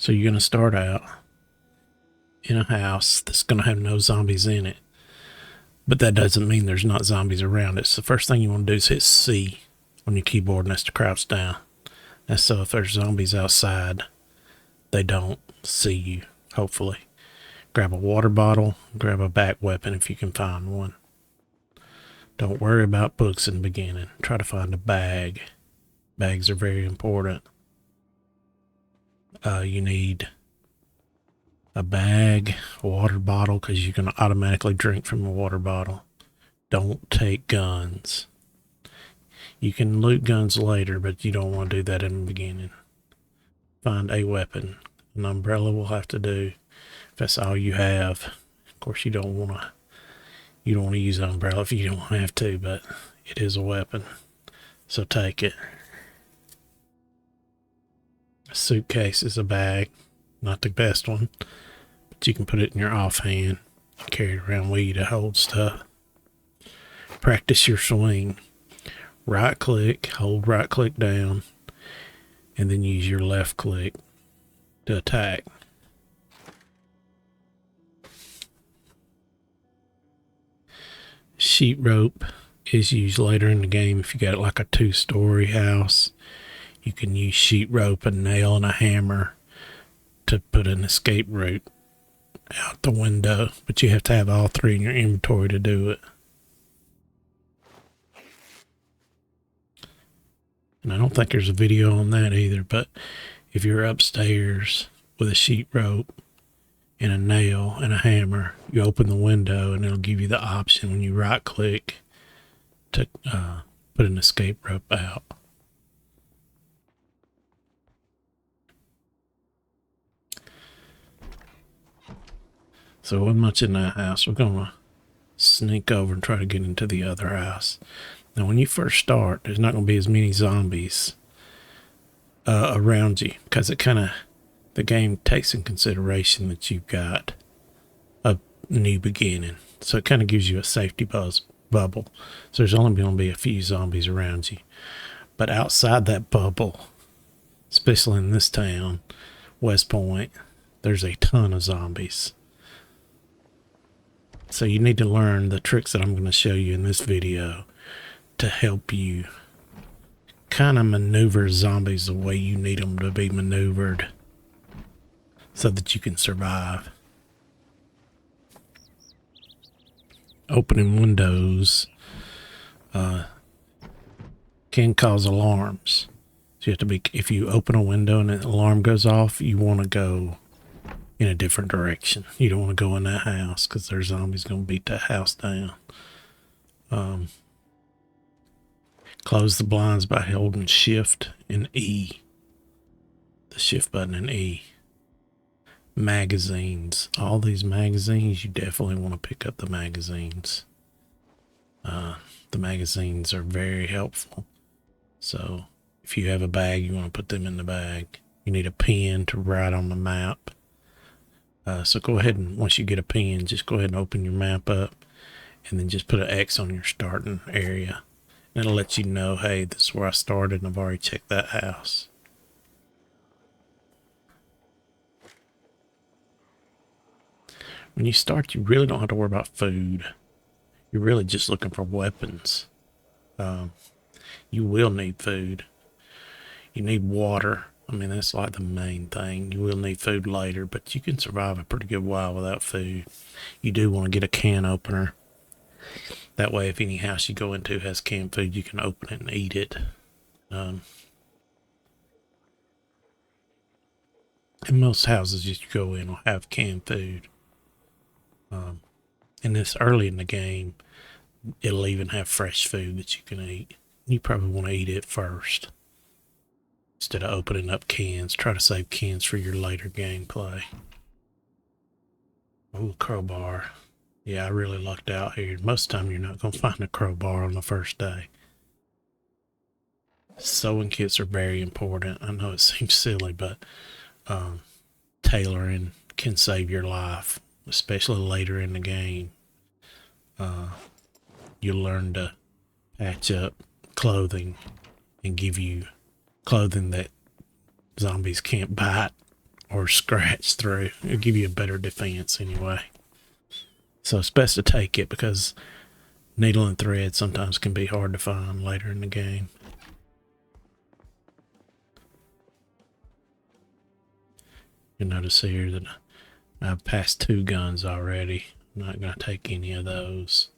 So you're going to start out in a house that's going to have no zombies in it. But that doesn't mean there's not zombies around it. So the first thing you want to do is hit C on your keyboard, and that's to crouch down. That's so if there's zombies outside, they don't see you, hopefully. Grab a water bottle, grab a back weapon if you can find one. Don't worry about books in the beginning. Try to find a bag. Bags are very important. You need a bag, a water bottle, because you can automatically drink from a water bottle. Don't take guns. You can loot guns later, but you don't want to do that in the beginning. Find a weapon. An umbrella will have to do if that's all you have. Of course, you don't want to use an umbrella if you don't have to, but it is a weapon, so take it. A suitcase is a bag, not the best one, but you can put it in your offhand and carry it around with you to hold stuff. Practice your swing. Right click, hold right click down, and then use your left click to attack. Sheet rope is used later in the game if you got like a 2-story house. You can use sheet rope, a nail, and a hammer to put an escape route out the window, but you have to have all three in your inventory to do it. And I don't think there's a video on that either, but if you're upstairs with a sheet rope and a nail and a hammer, you open the window and it'll give you the option when you right click to put an escape rope out. So we're much in that house. We're going to sneak over and try to get into the other house. Now, when you first start, there's not going to be as many zombies around you because the game takes in consideration that you've got a new beginning. So it kind of gives you a safety bubble. So there's only going to be a few zombies around you. But outside that bubble, especially in this town, West Point, there's a ton of zombies. So you need to learn the tricks that I'm going to show you in this video to help you kind of maneuver zombies the way you need them to be maneuvered so that you can survive. Opening windows can cause alarms. So you have to be, if you open a window and an alarm goes off, you want to go in a different direction. You don't want to go in that house because there's zombies going to beat that house down. Close the blinds by holding Shift and E. The Shift button and E. Magazines. All these magazines, you definitely want to pick up the magazines. The magazines are very helpful. So if you have a bag, you want to put them in the bag. You need a pen to write on the map. So go ahead and once you get a pen, just go ahead and open your map up and then just put an X on your starting area. And it'll let you know, hey, this is where I started and I've already checked that house. When you start, you really don't have to worry about food. You're really just looking for weapons. You will need food. You need water. I mean, that's like the main thing. You will need food later, but you can survive a pretty good while without food. You do want to get a can opener. That way, if any house you go into has canned food, you can open it and eat it. And most houses that you go in will have canned food. And this early in the game, it'll even have fresh food that you can eat. You probably want to eat it first instead of opening up cans. Try to save cans for your later gameplay. Oh, crowbar. Yeah, I really lucked out here. Most of the time, you're not going to find a crowbar on the first day. Sewing kits are very important. I know it seems silly, but tailoring can save your life, especially later in the game. You'll learn to patch up clothing and give you clothing that zombies can't bite or scratch through. It'll give you a better defense anyway. So it's best to take it because needle and thread sometimes can be hard to find later in the game. You'll notice here that I've passed 2 guns already. I'm not going to take any of those.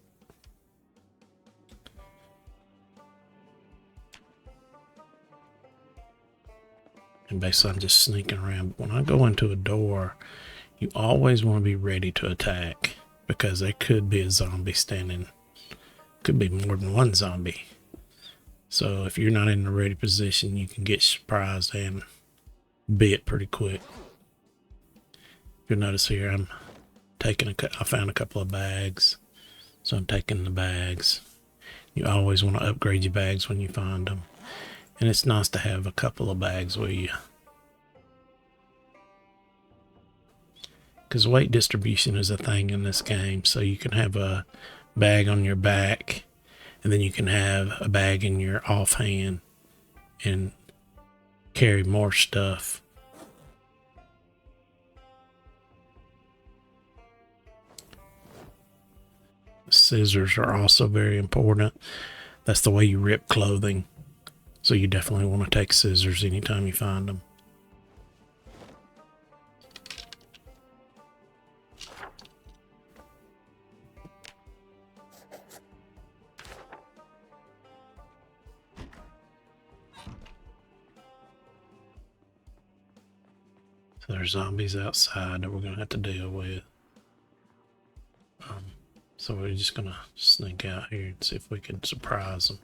And basically I'm just sneaking around. But when I go into a door, you always want to be ready to attack because there could be a zombie standing. Could be more than one zombie. So if you're not in the ready position, you can get surprised and bit pretty quick. You'll notice here I'm taking I found a couple of bags, so I'm taking the bags. You always want to upgrade your bags when you find them, and it's nice to have a couple of bags with you, because weight distribution is a thing in this game. So you can have a bag on your back, and then you can have a bag in your offhand and carry more stuff. Scissors are also very important. That's the way you rip clothing. So you definitely want to take scissors anytime you find them. So there's zombies outside that we're going to have to deal with. So we're just going to sneak out here and see if we can surprise them.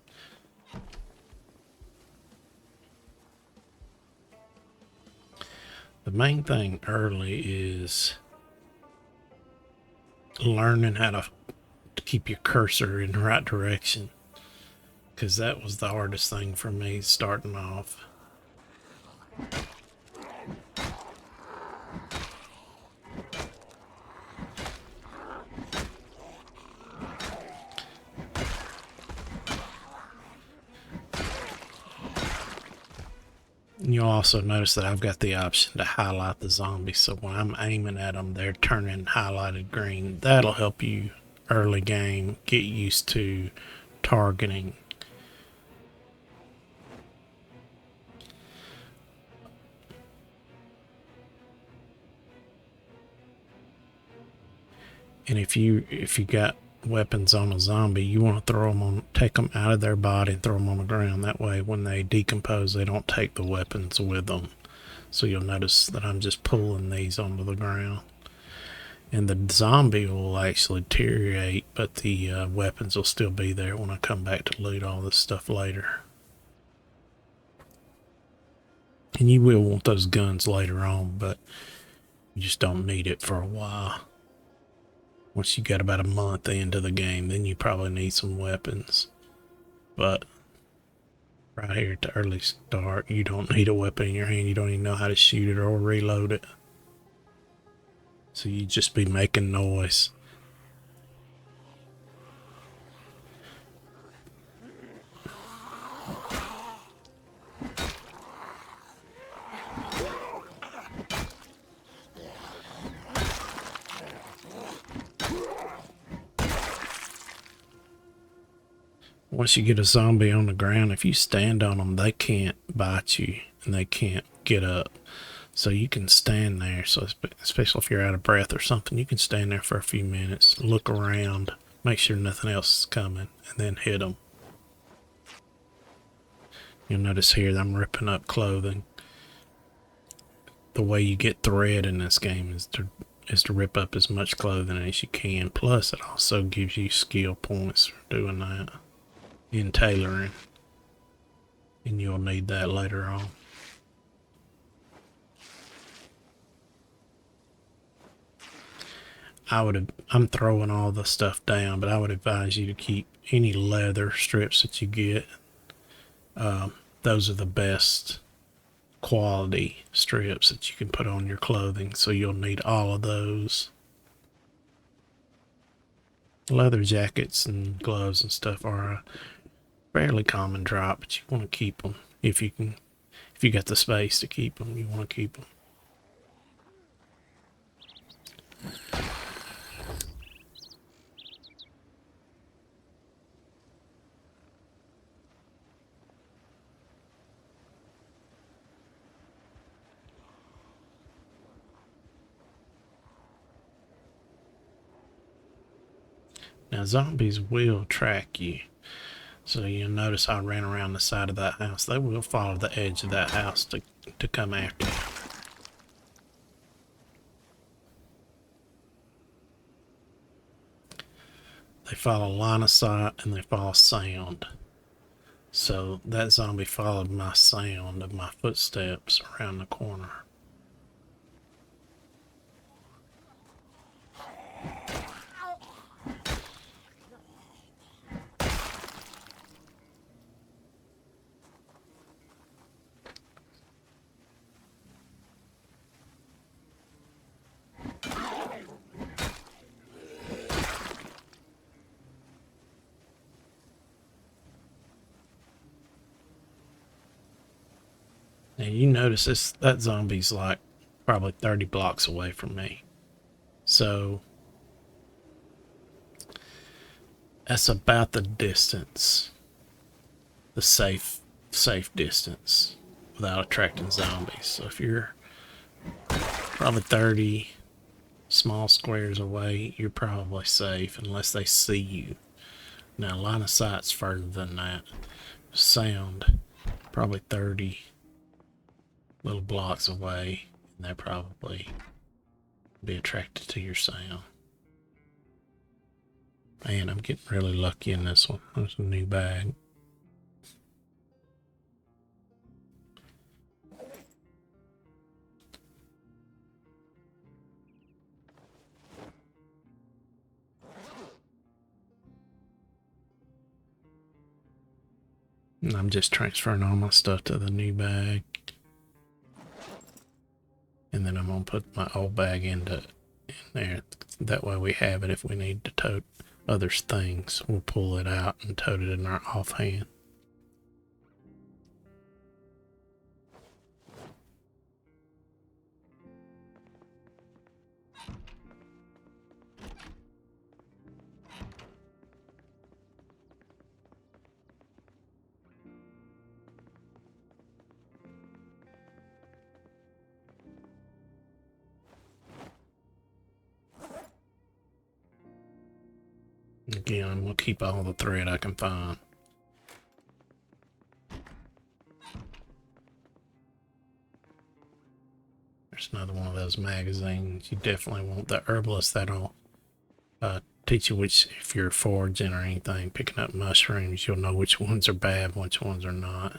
The main thing early is learning how to keep your cursor in the right direction, because that was the hardest thing for me starting off. You'll also notice that I've got the option to highlight the zombies, so when I'm aiming at them, they're turning highlighted green. That'll help you early game get used to targeting. And if you got weapons on a zombie, you want to throw them on, take them out of their body and throw them on the ground. That way when they decompose, they don't take the weapons with them. So you'll notice that I'm just pulling these onto the ground, and the zombie will actually deteriorate, but the weapons will still be there when I come back to loot all this stuff later. And you will want those guns later on, but you just don't need it for a while. Once you get about a month into the game, then you probably need some weapons. But right here at the early start, you don't need a weapon in your hand. You don't even know how to shoot it or reload it. So you just be making noise. Once you get a zombie on the ground, if you stand on them, they can't bite you and they can't get up. So you can stand there. So especially if you're out of breath or something, you can stand there for a few minutes, look around, make sure nothing else is coming, and then hit them. You'll notice here that I'm ripping up clothing. The way you get thread in this game is to rip up as much clothing as you can. Plus, it also gives you skill points for doing that in tailoring, and you'll need that later on. I'm throwing all the stuff down, but I would advise you to keep any leather strips that you get. Those are the best quality strips that you can put on your clothing, so you'll need all of those. Leather jackets and gloves and stuff are a fairly common drop, but you want to keep them if you got the space to keep them. You want to keep them. Now zombies will track you. So you'll notice I ran around the side of that house. They will follow the edge of that house to come after you. They follow line of sight and they follow sound. So that zombie followed my sound of my footsteps around the corner. Now you notice that zombie's like probably 30 blocks away from me. So that's about the distance, the safe distance without attracting zombies. So if you're probably 30 small squares away, you're probably safe unless they see you. Now line of sight's further than that. Sound, probably 30 little blocks away, and they'll probably be attracted to your sound. Man, I'm getting really lucky in this one. There's a new bag. And I'm just transferring all my stuff to the new bag. And then I'm going to put my old bag in there. That way we have it if we need to tote other things. We'll pull it out and tote it in our offhand. Again, I'm going to keep all the thread I can find. There's another one of those magazines. You definitely want the herbalist. That'll teach you which, if you're foraging or anything, picking up mushrooms, you'll know which ones are bad, which ones are not.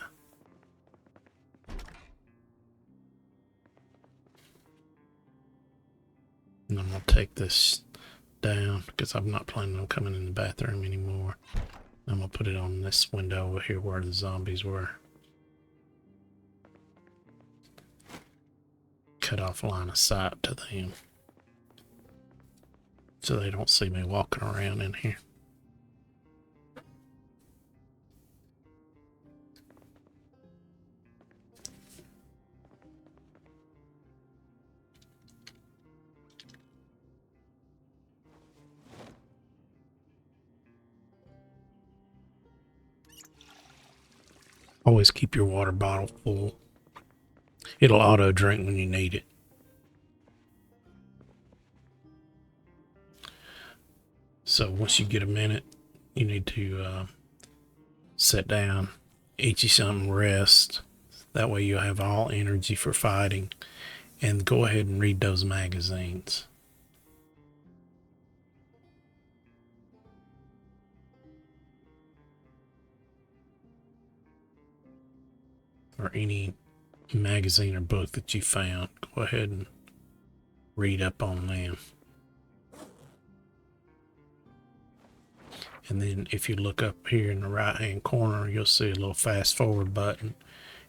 And I'm going to take this down because I'm not planning on coming in the bathroom anymore. I'm going to put it on this window over here where the zombies were. Cut off line of sight to them so they don't see me walking around in here. Always keep your water bottle full. It'll auto drink when you need it. So once you get a minute, you need to sit down, eat you something, rest. That way you'll have all energy for fighting. And go ahead and read those magazines. Or any magazine or book that you found. Go ahead and read up on them. And then if you look up here in the right hand corner, you'll see a little fast forward button.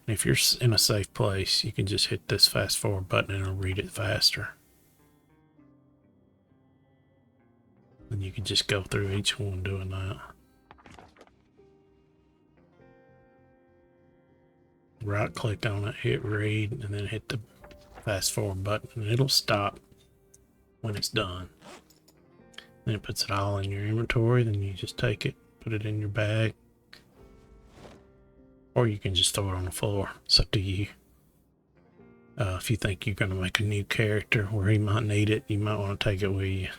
And if you're in a safe place, you can just hit this fast forward button and it'll read it faster. And you can just go through each one doing that. Right click on it, hit read, and then hit the fast forward button, and it'll stop when it's done. Then it puts it all in your inventory. Then you just take it, put it in your bag, or you can just throw it on the floor. It's up to you. If you think you're going to make a new character where he might need it, you might want to take it with you.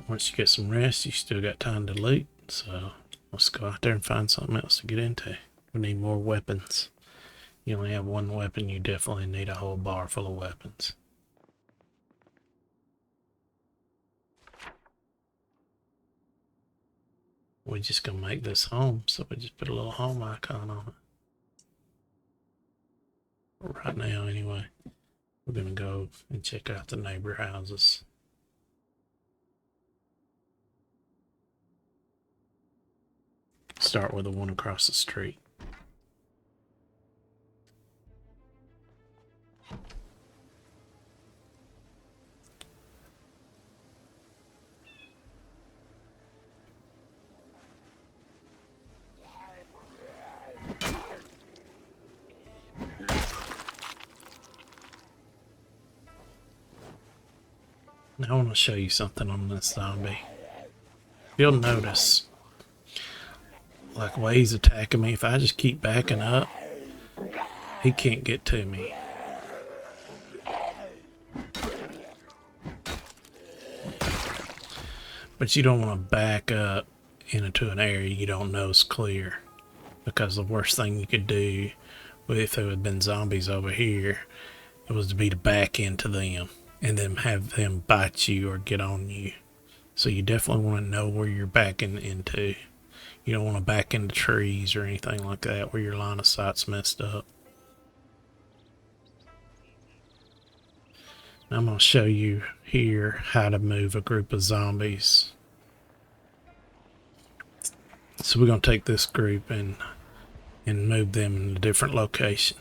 Once you get some rest, you still got time to loot. So let's go out there and find something else to get into. We need more weapons. You only have one weapon, you definitely need a whole bar full of weapons. We're just gonna make this home, so we just put a little home icon on it. Right now, anyway. We're gonna go and check out the neighbor houses. Start with the one across the street. Now I want to show you something on this zombie. You'll notice, like the way he's attacking me, if I just keep backing up, he can't get to me. But you don't want to back up into an area you don't know is clear, because the worst thing you could do if there had been zombies over here, it was to be to back into them and then have them bite you or get on you. So you definitely want to know where you're backing into. You don't want to back into trees or anything like that where your line of sight's messed up. Now I'm going to show you here how to move a group of zombies. So we're going to take this group and move them in a different location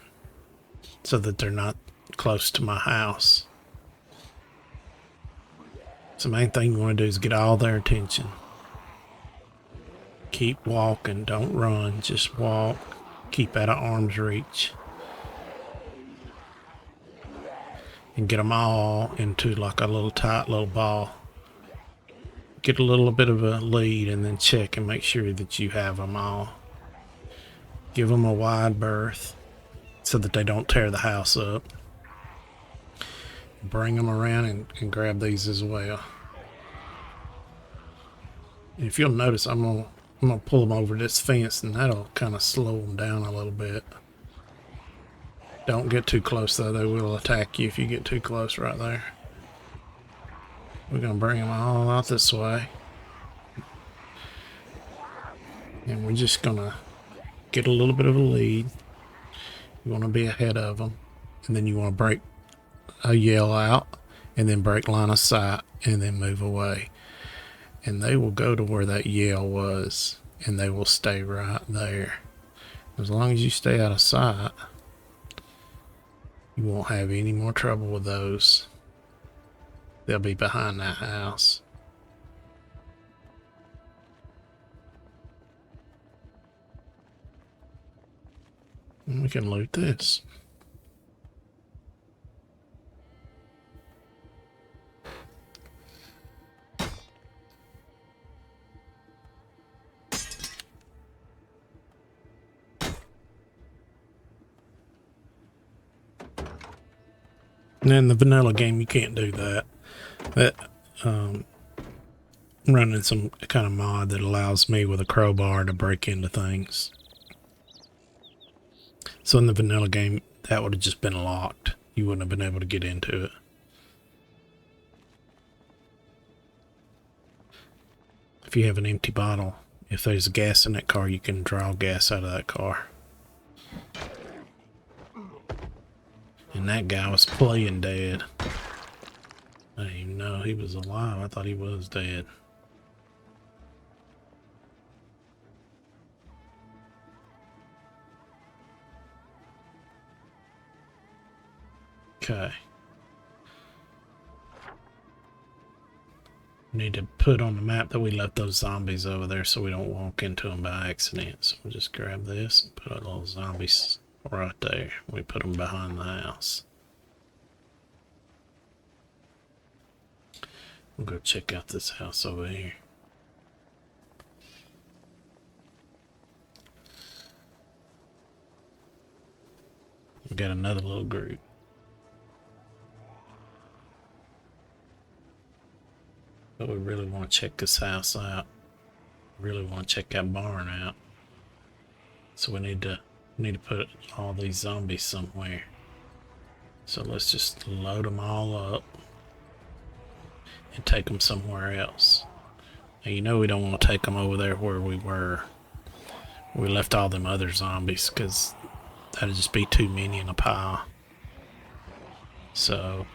so that they're not close to my house. So the main thing you want to do is get all their attention. Keep walking, don't run, just walk. Keep out of arm's reach. And get them all into like a little tight little ball. Get a little bit of a lead and then check and make sure that you have them all. Give them a wide berth so that they don't tear the house up. Bring them around and grab these as well. And if you'll notice, I'm gonna pull them over this fence, and that'll kind of slow them down a little bit. Don't get too close though; they will attack you if you get too close right there. We're gonna bring them all out this way, and we're just gonna get a little bit of a lead. You want to be ahead of them, and then you want to break a yell out, and then break line of sight, and then move away. And they will go to where that yell was, and they will stay right there. As long as you stay out of sight, you won't have any more trouble with those. They'll be behind that house. And we can loot this. And in the vanilla game, you can't do that. I'm running some kind of mod that allows me with a crowbar to break into things. So in the vanilla game, that would have just been locked. You wouldn't have been able to get into it. If you have an empty bottle, if there's gas in that car, you can draw gas out of that car. And that guy was playing dead. I didn't even know he was alive. I thought he was dead. Okay. We need to put on the map that we left those zombies over there so we don't walk into them by accident. So we'll just grab this and put our little zombies right there. We put them behind the house. We'll go check out this house over here. We got another little group. But we really want to check this house out. Really want to check that barn out. So we need to put all these zombies somewhere. So let's just load them all up and take them somewhere else. Now you know we don't want to take them over there where we were. We left all them other zombies because that'd just be too many in a pile. So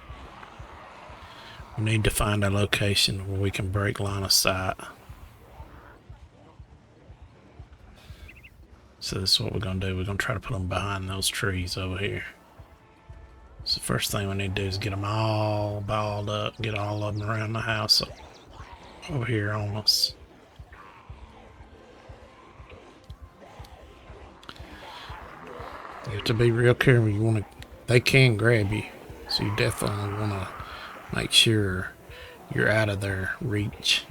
we need to find a location where we can break line of sight. So this is what we're going to do. We're going to try to put them behind those trees over here. So the first thing we need to do is get them all balled up, get all of them around the house over here on us. You have to be real careful. You want to, they can grab you. So you definitely want to make sure you're out of their reach.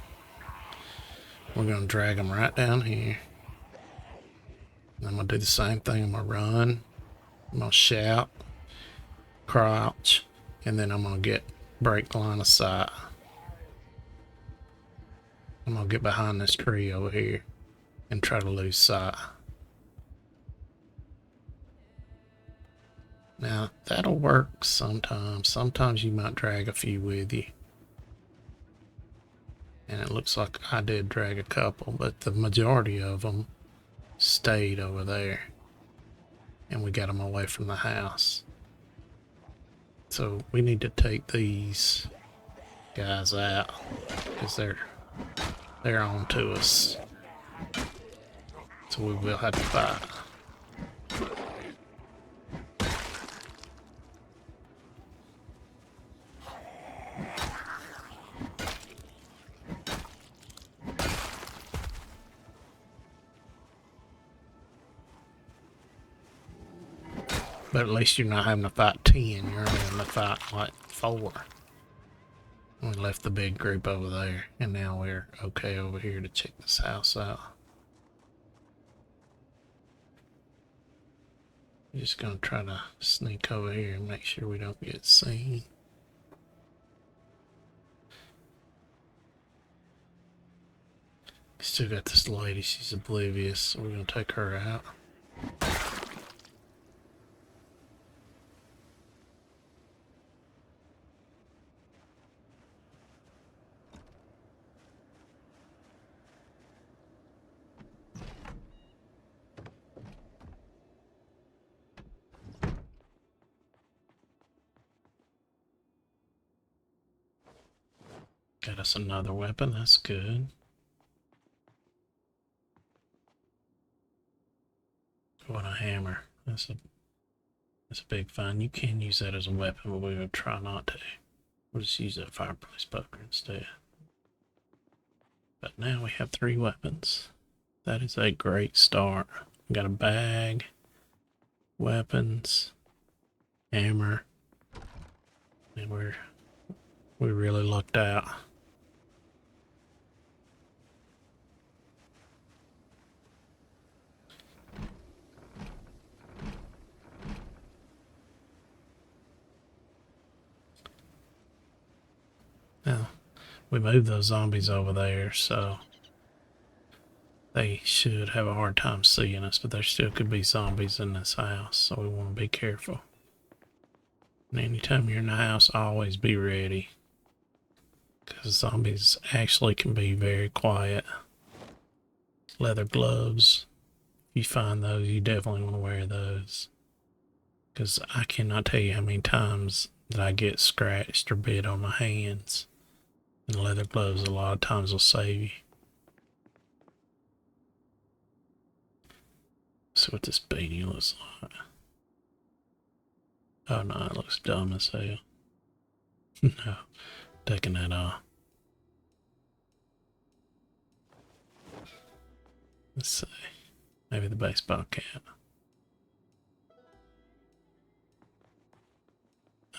We're going to drag them right down here. I'm going to do the same thing. I'm going to run. I'm going to shout, crouch, and then I'm going to break line of sight. I'm going to get behind this tree over here and try to lose sight. Now, that'll work sometimes. Sometimes you might drag a few with you. And it looks like I did drag a couple, but the majority of them stayed over there. And we got them away from the house. So we need to take these guys out because they're on to us. So we will have to fight. But at least you're not having to fight 10, you're only having to fight like 4. We left the big group over there, and now we're okay over here to check this house out. We're just gonna try to sneak over here and make sure we don't get seen. Still got this lady, she's oblivious, so we're gonna take her out. Got us another weapon, that's good. What a hammer. That's a big find. You can use that as a weapon, but we're going to try not to. We'll just use that fireplace poker instead. But now we have 3 weapons. That is a great start. We got a bag, weapons, hammer, and we really lucked out. Now, we moved those zombies over there, so they should have a hard time seeing us, but there still could be zombies in this house, so we want to be careful. And anytime you're in the house, always be ready, because zombies actually can be very quiet. Leather gloves, if you find those, you definitely want to wear those, because I cannot tell you how many times that I get scratched or bit on my hands. And leather gloves a lot of times will save you. See what this beanie looks like. Oh no, it looks dumb as hell. No, taking that off. Let's see. Maybe the baseball cap.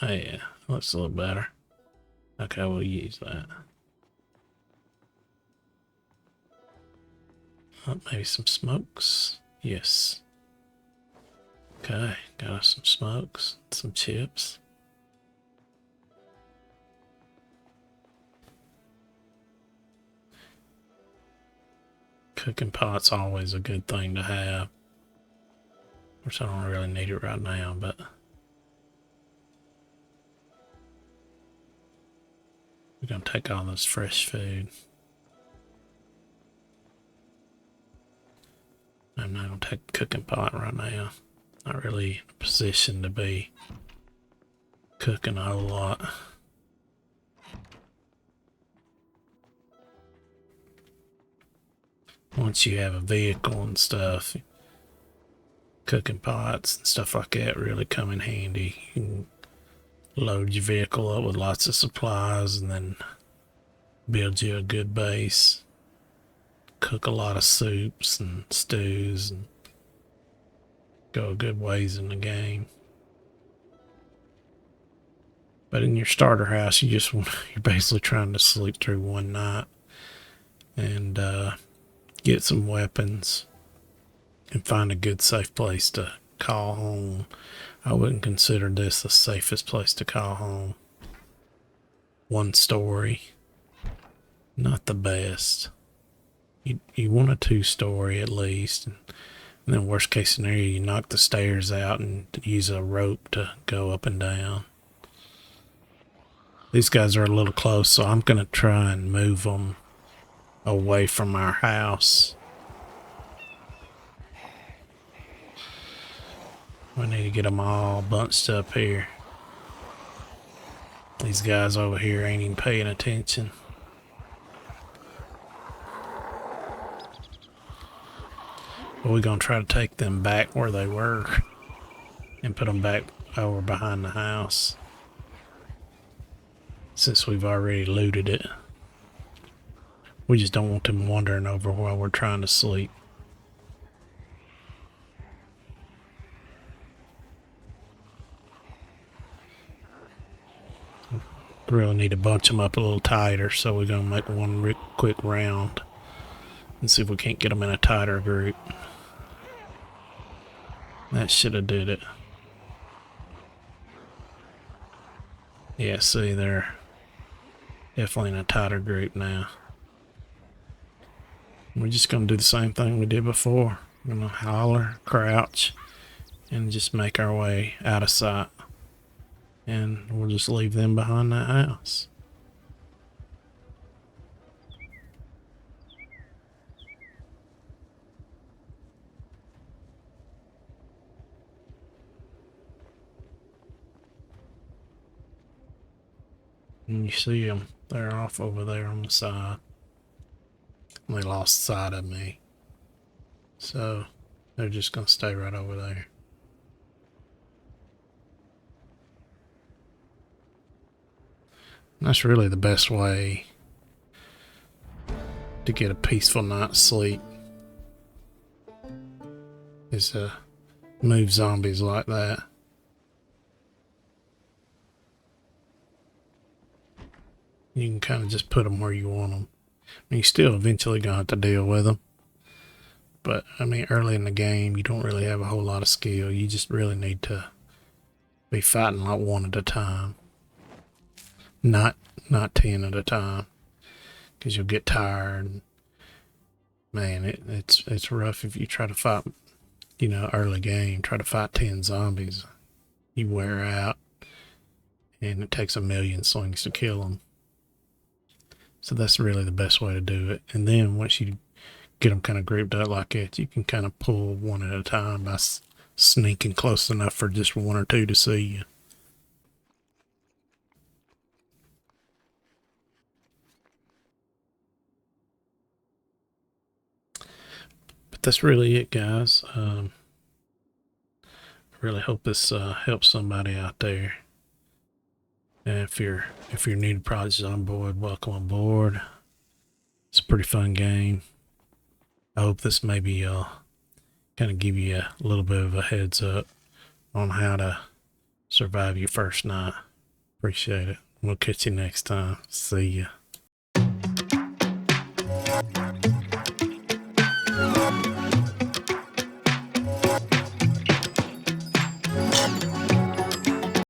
Oh yeah, looks a little better. Okay, we'll use that. Maybe some smokes. Yes. Okay, got us some smokes, some chips. Cooking pot's always a good thing to have. Which I don't really need it right now, but we're gonna take all this fresh food. I'm not gonna take a cooking pot right now. Not really in a position to be cooking a whole lot. Once you have a vehicle and stuff, cooking pots and stuff like that really come in handy. You can load your vehicle up with lots of supplies and then build you a good base. Cook a lot of soups and stews and go a good ways in the game. But in your starter house, you're basically trying to sleep through one night and get some weapons and find a good safe place to call home. I wouldn't consider this the safest place to call home. One story, not the best. You want a 2-story at least, and then worst case scenario, you knock the stairs out and use a rope to go up and down. These guys are a little close, so I'm gonna try and move them away from our house. We need to get them all bunched up here. These guys over here ain't even paying attention. But we're gonna try to take them back where they were and put them back over behind the house, since we've already looted it. We just don't want them wandering over while we're trying to sleep. Really need to bunch them up a little tighter, so we're gonna make one quick round and see if we can't get them in a tighter group. That should have did it. Yeah, see, they're definitely in a tighter group now. We're just going to do the same thing we did before. We're going to holler, crouch, and just make our way out of sight. And we'll just leave them behind that house. And you see them, they're off over there on the side. They lost sight of me. So they're just going to stay right over there. And that's really the best way to get a peaceful night's sleep, is to move zombies like that. You can kind of just put them where you want them. I mean, you still eventually gonna have to deal with them. But, I mean, early in the game, you don't really have a whole lot of skill. You just really need to be fighting like one at a time. Not 10 at a time. Because you'll get tired. Man, it's rough if you try to fight, early game. Try to fight 10 zombies. You wear out. And it takes a million swings to kill them. So that's really the best way to do it. And then once you get them kind of grouped up like that, you can kind of pull one at a time by sneaking close enough for just one or two to see you. But that's really it, guys. I really hope this helps somebody out there. And if you're new to Project Zomboid, welcome on board. It's a pretty fun game. I hope this maybe kind of give you a little bit of a heads up on how to survive your first night. Appreciate it. We'll catch you next time. See ya.